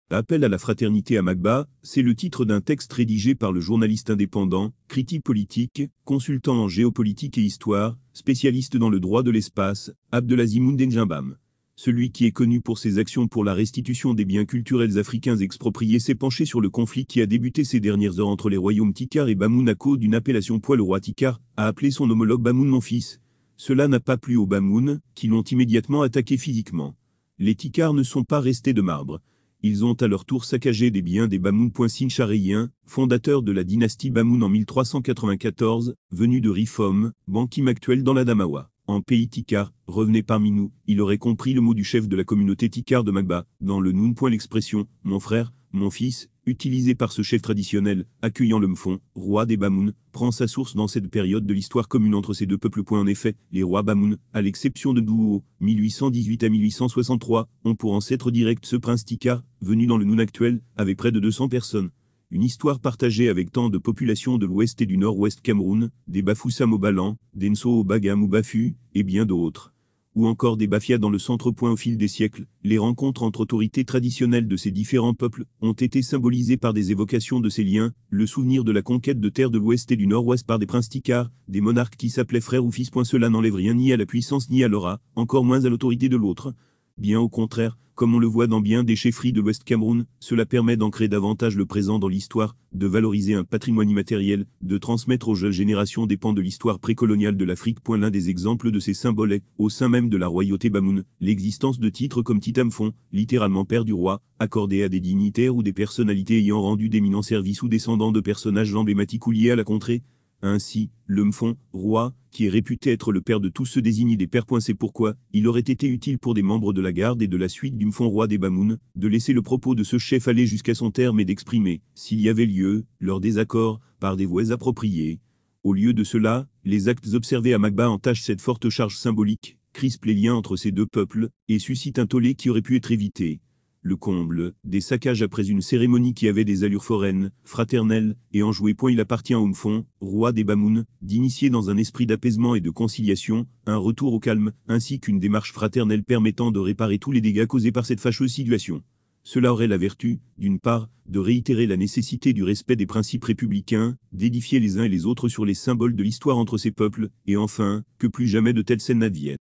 Appel à la fraternité à Magba, c'est le titre d'un texte rédigé par le journaliste indépendant, critique politique, consultant en géopolitique et histoire, spécialiste dans le droit de l'espace, Abdelaziz Ndjambam. Celui qui est connu pour ses actions pour la restitution des biens culturels africains expropriés s'est penché sur le conflit qui a débuté ces dernières heures entre les royaumes Tikar et Bamoun à cause d'une appellation le roi Tikar a appelé son homologue Bamoun mon fils. Cela n'a pas plu aux Bamoun, qui l'ont immédiatement attaqué physiquement. Les Tikars ne sont pas restés de marbre. Ils ont à leur tour saccagé des biens des Bamoun. Sincharéens, fondateurs de la dynastie Bamoun en 1394, venus de Rifom, Bankim actuel dans l'Adamawa. En pays Tikar, revenez parmi nous, il aurait compris le mot du chef de la communauté Tikar de Magba, dans le Noun. L'expression « mon frère, mon fils », utilisée par ce chef traditionnel, accueillant le Mfon, roi des Bamoun, prend sa source dans cette période de l'histoire commune entre ces deux peuples. En effet, les rois Bamoun, à l'exception de Douo, 1818 à 1863, ont pour ancêtre direct ce prince Tikar, venu dans le Noun actuel, avec près de 200 personnes. Une histoire partagée avec tant de populations de l'ouest et du nord-ouest Cameroun, des Bafoussam au Balan, des Nso au Bagam ou Bafu, et bien d'autres. Ou encore des Bafia dans le centre. Au fil des siècles, les rencontres entre autorités traditionnelles de ces différents peuples ont été symbolisées par des évocations de ces liens, le souvenir de la conquête de terres de l'ouest et du nord-ouest par des princes Tikar, des monarques qui s'appelaient frères ou fils. Cela n'enlève rien ni à la puissance ni à l'aura, encore moins à l'autorité de l'autre. Bien au contraire, comme on le voit dans bien des chefferies de l'Ouest Cameroun, cela permet d'ancrer davantage le présent dans l'histoire, de valoriser un patrimoine immatériel, de transmettre aux jeunes générations des pans de l'histoire précoloniale de l'Afrique. L'un des exemples de ces symboles est, au sein même de la royauté Bamoun, l'existence de titres comme Titamfon, littéralement père du roi, accordés à des dignitaires ou des personnalités ayant rendu d'éminents services ou descendants de personnages emblématiques ou liés à la contrée. Ainsi, le Mfon, roi, qui est réputé être le père de tous ceux désignés des pères. C'est pourquoi il aurait été utile pour des membres de la garde et de la suite du Mfon roi des Bamoun, de laisser le propos de ce chef aller jusqu'à son terme et d'exprimer, s'il y avait lieu, leur désaccord, par des voies appropriées. Au lieu de cela, les actes observés à Magba entachent cette forte charge symbolique, crispent les liens entre ces deux peuples, et suscitent un tollé qui aurait pu être évité. Le comble, des saccages après une cérémonie qui avait des allures foraines, fraternelles, et enjouées. Il appartient au Mfon, roi des Bamoun, d'initier dans un esprit d'apaisement et de conciliation, un retour au calme, ainsi qu'une démarche fraternelle permettant de réparer tous les dégâts causés par cette fâcheuse situation. Cela aurait la vertu, d'une part, de réitérer la nécessité du respect des principes républicains, d'édifier les uns et les autres sur les symboles de l'histoire entre ces peuples, et enfin, que plus jamais de telles scènes n'adviennent.